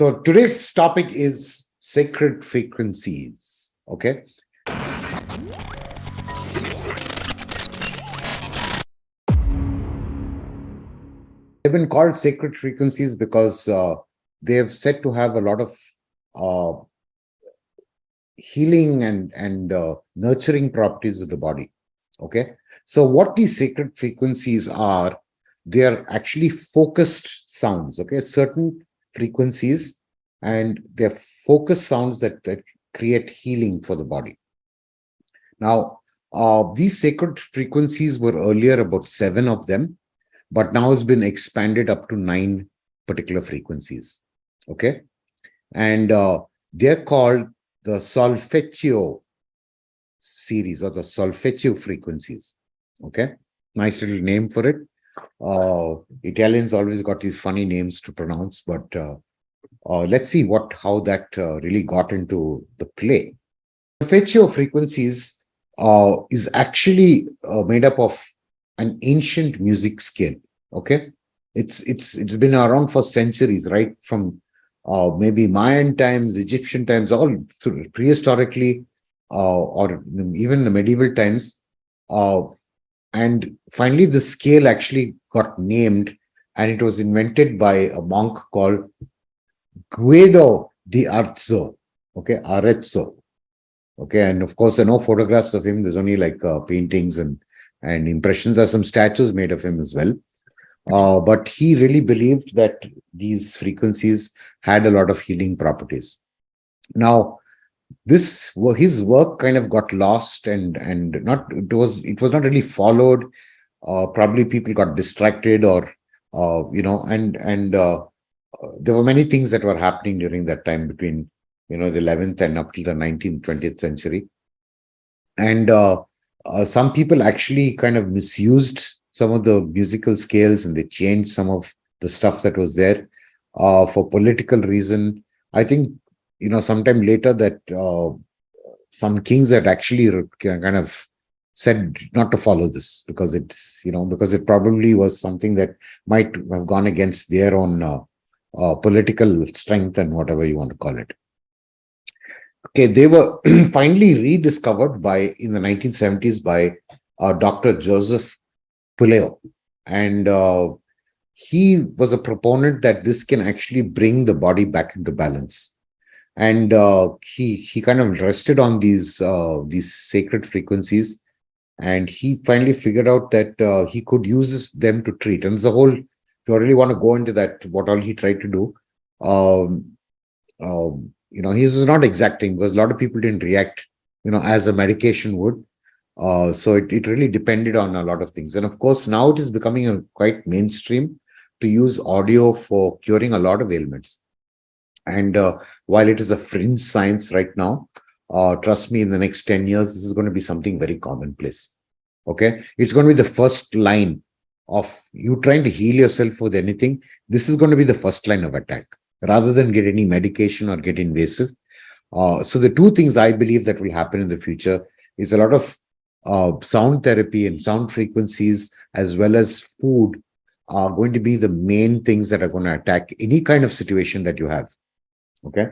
So today's topic is sacred frequencies. Okay. They've been called sacred frequencies because they have said to have a lot of uh, healing and nurturing properties with the body. Okay. So what these sacred frequencies are, they are actually focused sounds. Okay. Certain frequencies, and they're focused sounds that create healing for the body. Now, these sacred frequencies were earlier about 7 of them, but now it's been expanded up to 9 particular frequencies. Okay. And they're called the solfeggio series or the solfeggio frequencies. Okay. Nice little name for it. Italians always got these funny names to pronounce, but let's see how that really got into the play. Solfeggio frequencies is actually made up of an ancient music scale. Okay, it's been around for centuries, right? From maybe Mayan times, Egyptian times, all through prehistorically, or even the medieval times. And finally, the scale actually got named, and it was invented by a monk called Guido di Arezzo. Okay, Arezzo. Okay, and of course, there are no photographs of him. There's only like paintings and impressions. There are some statues made of him as well. But he really believed that these frequencies had a lot of healing properties. Now, his work kind of got lost and not it was not really followed. Probably people got distracted, or there were many things that were happening during that time between the 11th and up till the 19th, 20th century. And some people actually kind of misused some of the musical scales, and they changed some of the stuff that was there for political reason. I think, sometime later that some kings had actually kind of said not to follow this because because it probably was something that might have gone against their own political strength and whatever you want to call it. Okay, they were finally rediscovered in the 1970s by Dr. Joseph Puleo, and he was a proponent that this can actually bring the body back into balance. And he kind of rested on these sacred frequencies, and he finally figured out that he could use them to treat. And the whole, if you really want to go into that, what all he tried to do, he was not exacting because a lot of people didn't react, as a medication would. So it really depended on a lot of things. And of course, now it is becoming quite mainstream to use audio for curing a lot of ailments. And while it is a fringe science right now, trust me, in the next 10 years, this is going to be something very commonplace. Okay. It's going to be the first line of you trying to heal yourself with anything. This is going to be the first line of attack rather than get any medication or get invasive. So the two things I believe that will happen in the future is a lot of sound therapy and sound frequencies, as well as food, are going to be the main things that are going to attack any kind of situation that you have. Okay.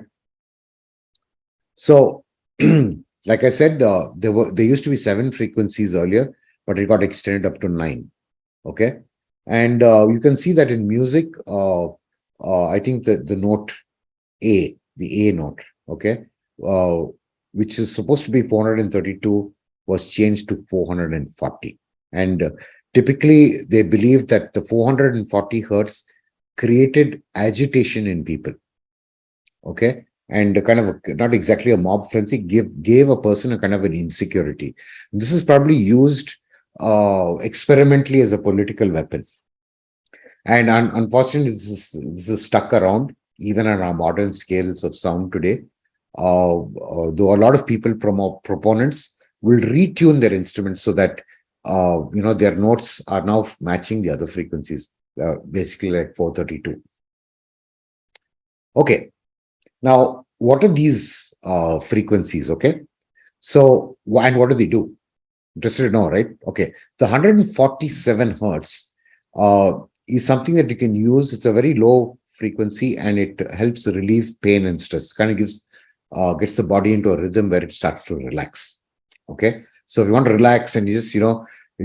So, like I said, there used to be 7 frequencies earlier, but it got extended up to 9. Okay. And you can see that in music, I think the note A, the A note, okay, which is supposed to be 432, was changed to 440. And typically, they believe that the 440 hertz created agitation in people. Okay. And kind of not exactly a mob frenzy, gave a person a kind of an insecurity. This is probably used experimentally as a political weapon. And unfortunately, this is stuck around even on our modern scales of sound today. Though a lot of people, proponents, will retune their instruments so that their notes are now matching the other frequencies, basically like 432. Okay. Now, what are these frequencies? Okay. So, and what do they do? Interested to know, right? Okay. The 147 hertz is something that you can use. It's a very low frequency, and it helps relieve pain and stress. Kind of gets the body into a rhythm where it starts to relax. Okay, so if you want to relax and you're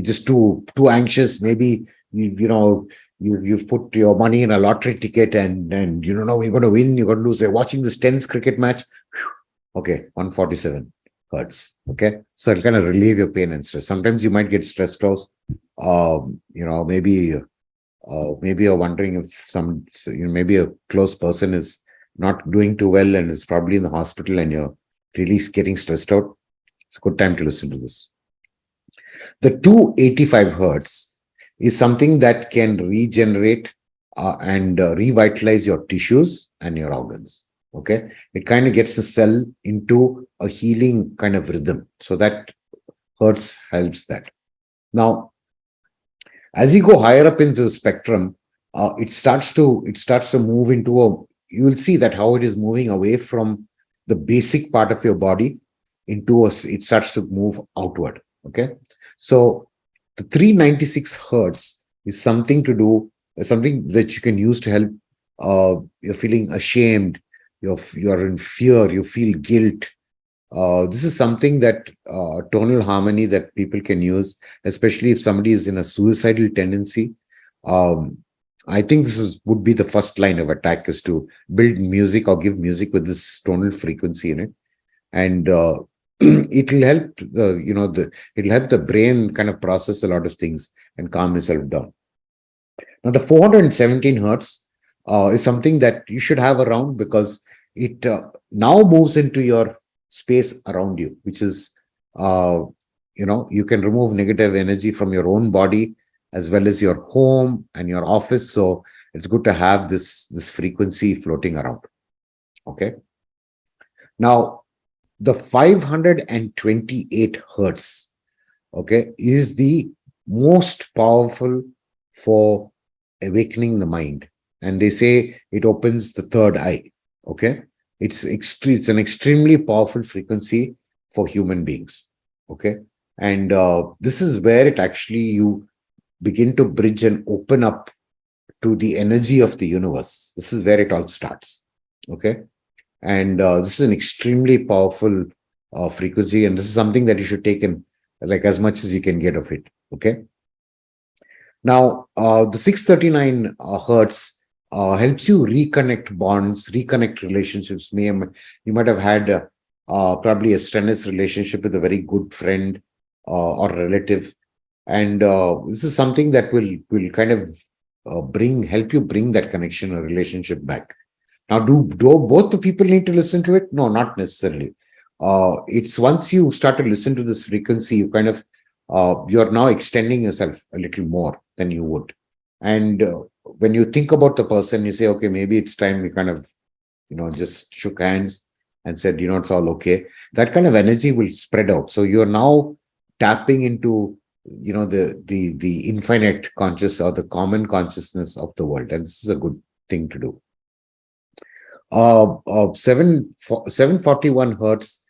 just too anxious, maybe you've put your money in a lottery ticket, and you don't know you're going to win, you're going to lose. You're watching this tense cricket match. Okay, 147 hertz. Okay, so it'll kind of relieve your pain and stress. Sometimes you might get stressed out. Maybe you're wondering if maybe a close person is not doing too well and is probably in the hospital, and you're really getting stressed out. It's a good time to listen to this. The 285 hertz is something that can regenerate and revitalize your tissues and your organs. Okay, it kind of gets the cell into a healing kind of rhythm, so that hertz helps that. Now, as you go higher up into the spectrum, it starts to move into you will see that how it is moving away from the basic part of your body it starts to move outward. Okay, so the 396 hertz is something that you can use to help. You're feeling ashamed, you're in fear, you feel guilt. This is something that tonal harmony that people can use, especially if somebody is in a suicidal tendency. I think would be the first line of attack, is to build music or give music with this tonal frequency in it, and it'll help it'll help the brain kind of process a lot of things and calm yourself down. Now, the 417 hertz is something that you should have around, because it now moves into your space around you, which is you can remove negative energy from your own body as well as your home and your office. So it's good to have this frequency floating around. Okay, now the 528 hertz, okay, is the most powerful for awakening the mind, and they say it opens the third eye. Okay, it's an extremely powerful frequency for human beings. Okay, and this is where it actually you begin to bridge and open up to the energy of the universe. This is where it all starts. Okay, and this is an extremely powerful frequency, and this is something that you should take in like as much as you can get of it. Okay, now the 639 hertz helps you reconnect bonds, reconnect relationships. You might have had probably a strenuous relationship with a very good friend or relative, and this is something that will kind of help you bring that connection or relationship back. Now, do both the people need to listen to it? No, not necessarily. It's once you start to listen to this frequency, you kind of you're now extending yourself a little more than you would, and when you think about the person, you say, okay, maybe it's time we kind of just shook hands and said, it's all okay. That kind of energy will spread out, so you're now tapping into the infinite conscious or the common consciousness of the world, and this is a good thing to do. 741 hertz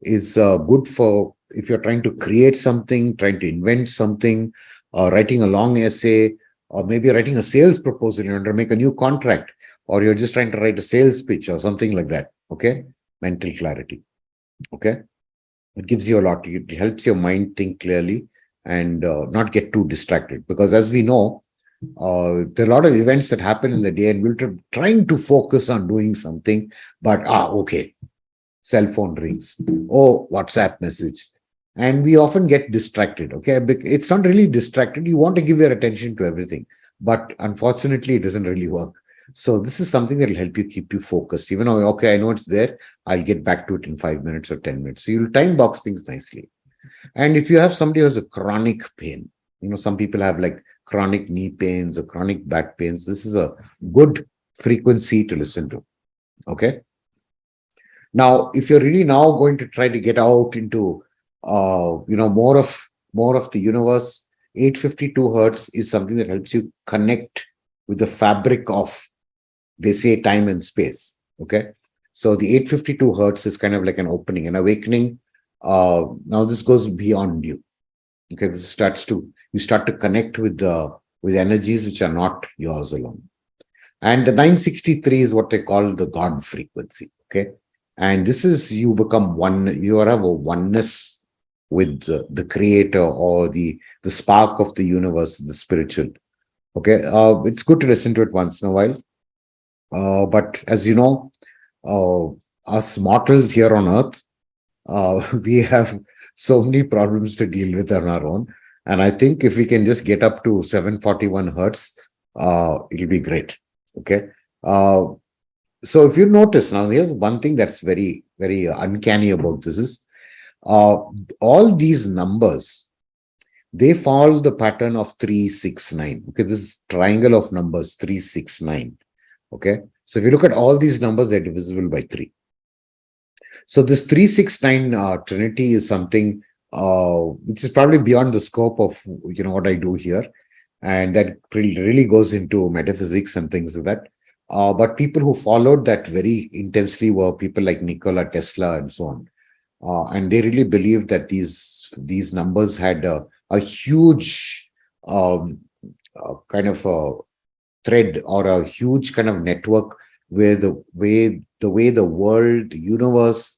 is good for if you're trying to create something, trying to invent something, writing a long essay, or maybe writing a sales proposal. You want to make a new contract, or you're just trying to write a sales pitch or something like that. Okay, mental clarity. Okay, it gives you a lot. It helps your mind think clearly and not get too distracted, because as we know, there are a lot of events that happen in the day, and we're trying to focus on doing something, but okay, cell phone rings, WhatsApp message, and we often get distracted. Okay, it's not really distracted. You want to give your attention to everything, but unfortunately it doesn't really work. So this is something that will help you keep you focused. Even though, okay, I know it's there, I'll get back to it in 5 minutes or 10 minutes. So you'll time box things nicely. And if you have somebody who has a chronic pain, some people have like chronic knee pains or chronic back pains, this is a good frequency to listen to. Okay, now if you're really now going to try to get out into more of the universe, 852 hertz is something that helps you connect with the fabric of, they say, time and space. Okay, so the 852 hertz is kind of like an opening, an awakening. Now this goes beyond you. Okay, you start to connect with energies which are not yours alone. And the 963 is what they call the God frequency. Okay. And this is you become one, you have a oneness with the creator or the spark of the universe, the spiritual. Okay. It's good to listen to it once in a while. But as you know, us mortals here on earth, we have so many problems to deal with on our own. And I think if we can just get up to 741 hertz, it'll be great. Okay. Uh, so if you notice now, here's one thing that's very, very uncanny about this is uh, all these numbers, they follow the pattern of 369. Okay. This is triangle of numbers 369. Okay. So if you look at all these numbers, they're divisible by 3. So this 369 Trinity is something which is probably beyond the scope of what I do here, and that really goes into metaphysics and things like that. But people who followed that very intensely were people like Nikola Tesla and so on, and they really believed that these numbers had a huge um, kind of a thread or a huge kind of network where the world, universe,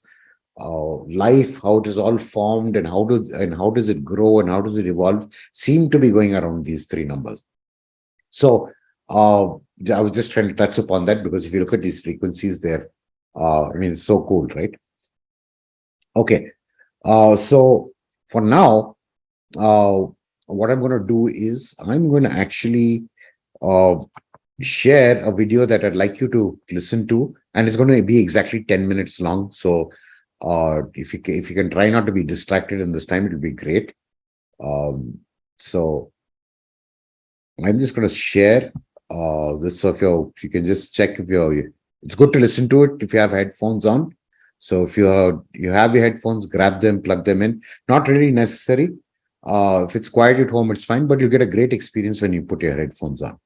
life, how it is all formed, and how does it grow and how does it evolve, seem to be going around these three numbers. So I was just trying to touch upon that because if you look at these frequencies, there, I mean, it's so cool, right? Okay, so for now, what I'm going to do is I'm going to actually uh, share a video that I'd like you to listen to, and it's going to be exactly 10 minutes long. So if you can try not to be distracted in this time, it'll be great. So I'm just going to share this. So if you can just check if it's good to listen to it if you have headphones on. So if you have your headphones, grab them, plug them in. Not really necessary. If it's quiet at home, it's fine, but you get a great experience when you put your headphones on.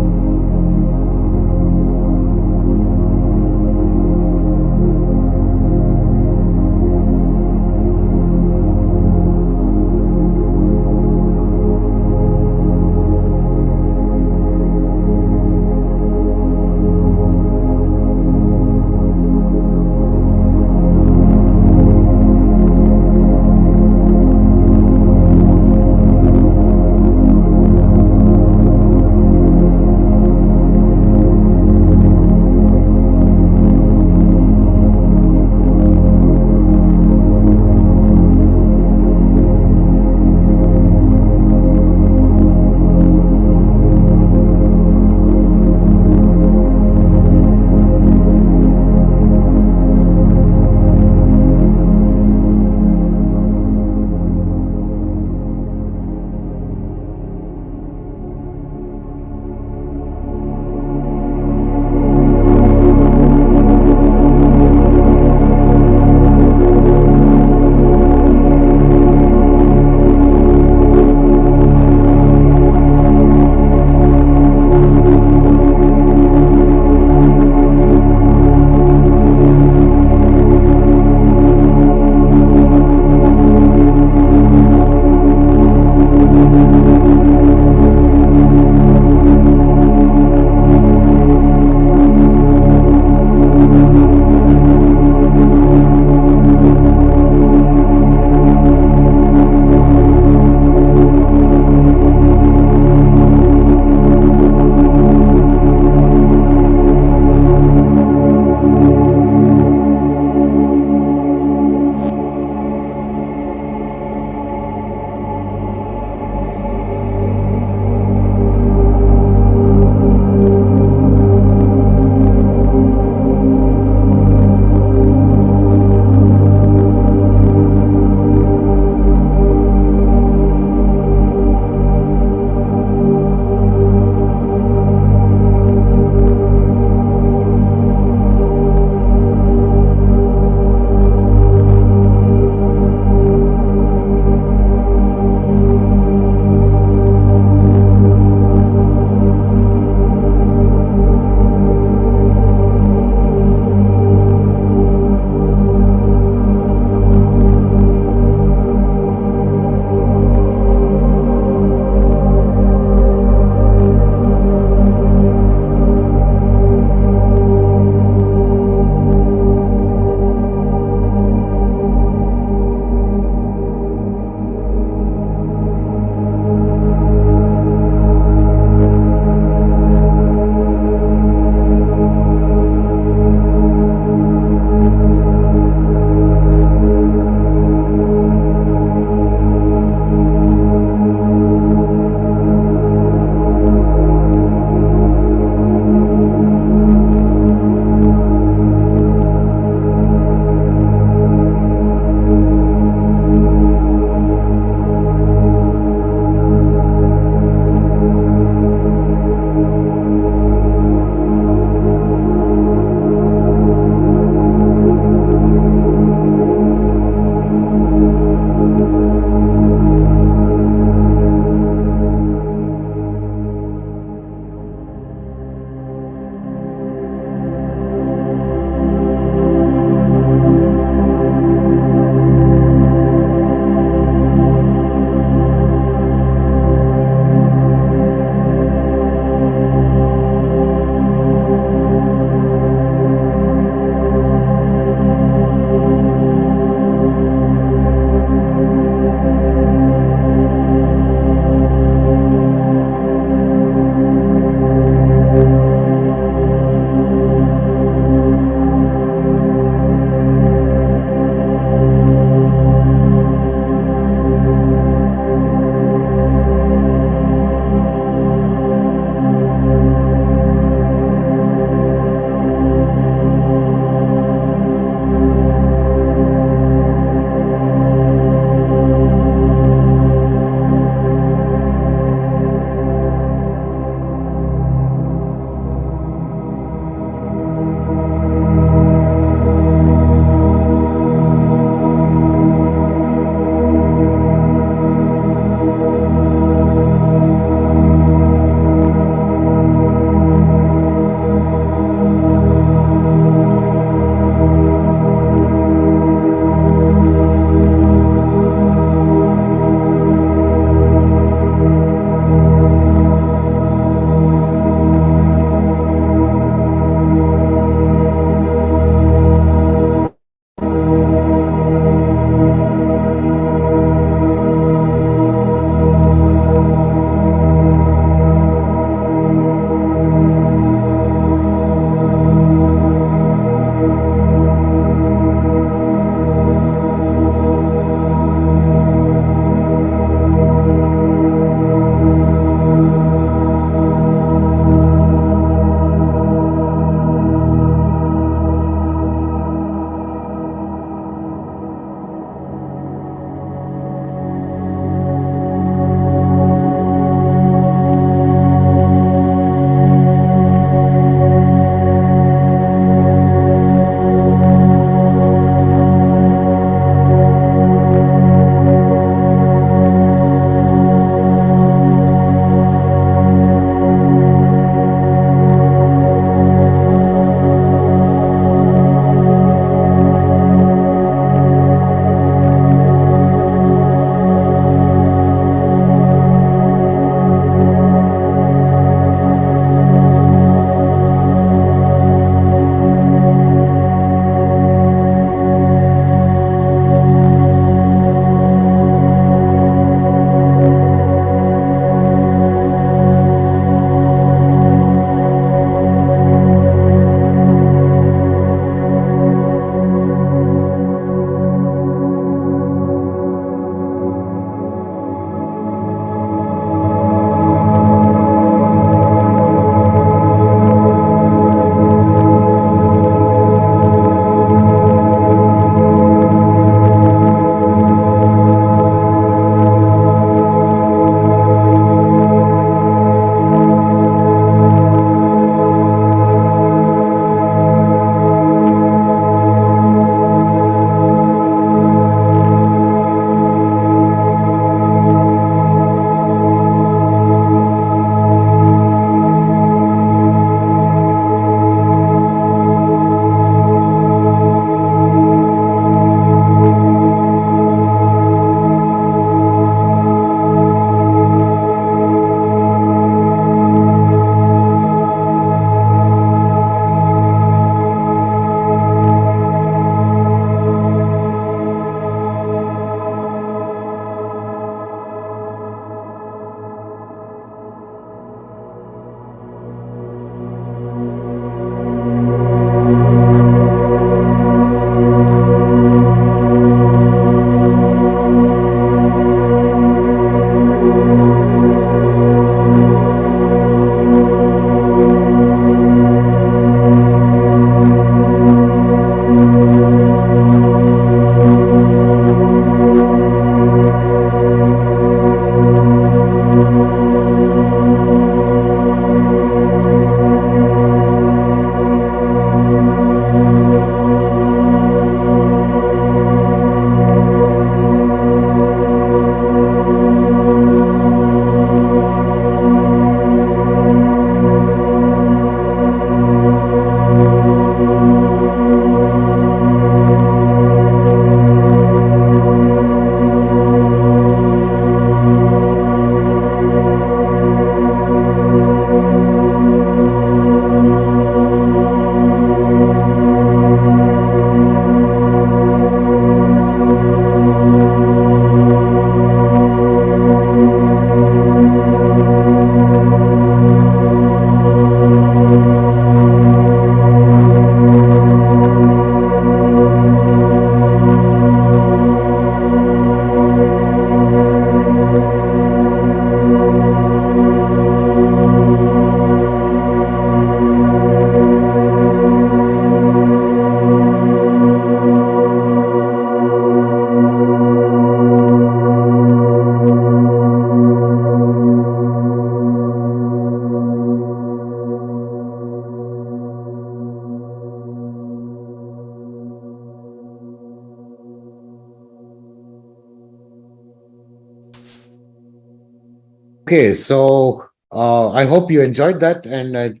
Okay, so I hope you enjoyed that, and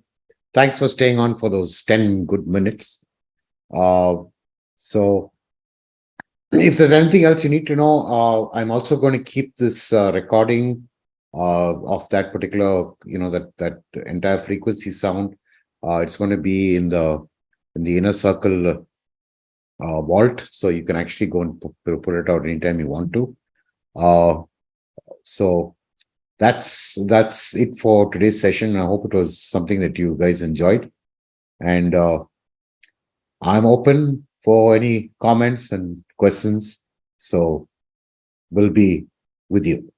thanks for staying on for those 10 good minutes. Uh, so if there's anything else you need to know, I'm also going to keep this recording of that particular, that entire frequency sound. It's going to be in the inner circle vault, so you can actually go and pull it out anytime you want to. So that's it for today's session. I hope it was something that you guys enjoyed, and I'm open for any comments and questions. So we'll be with you.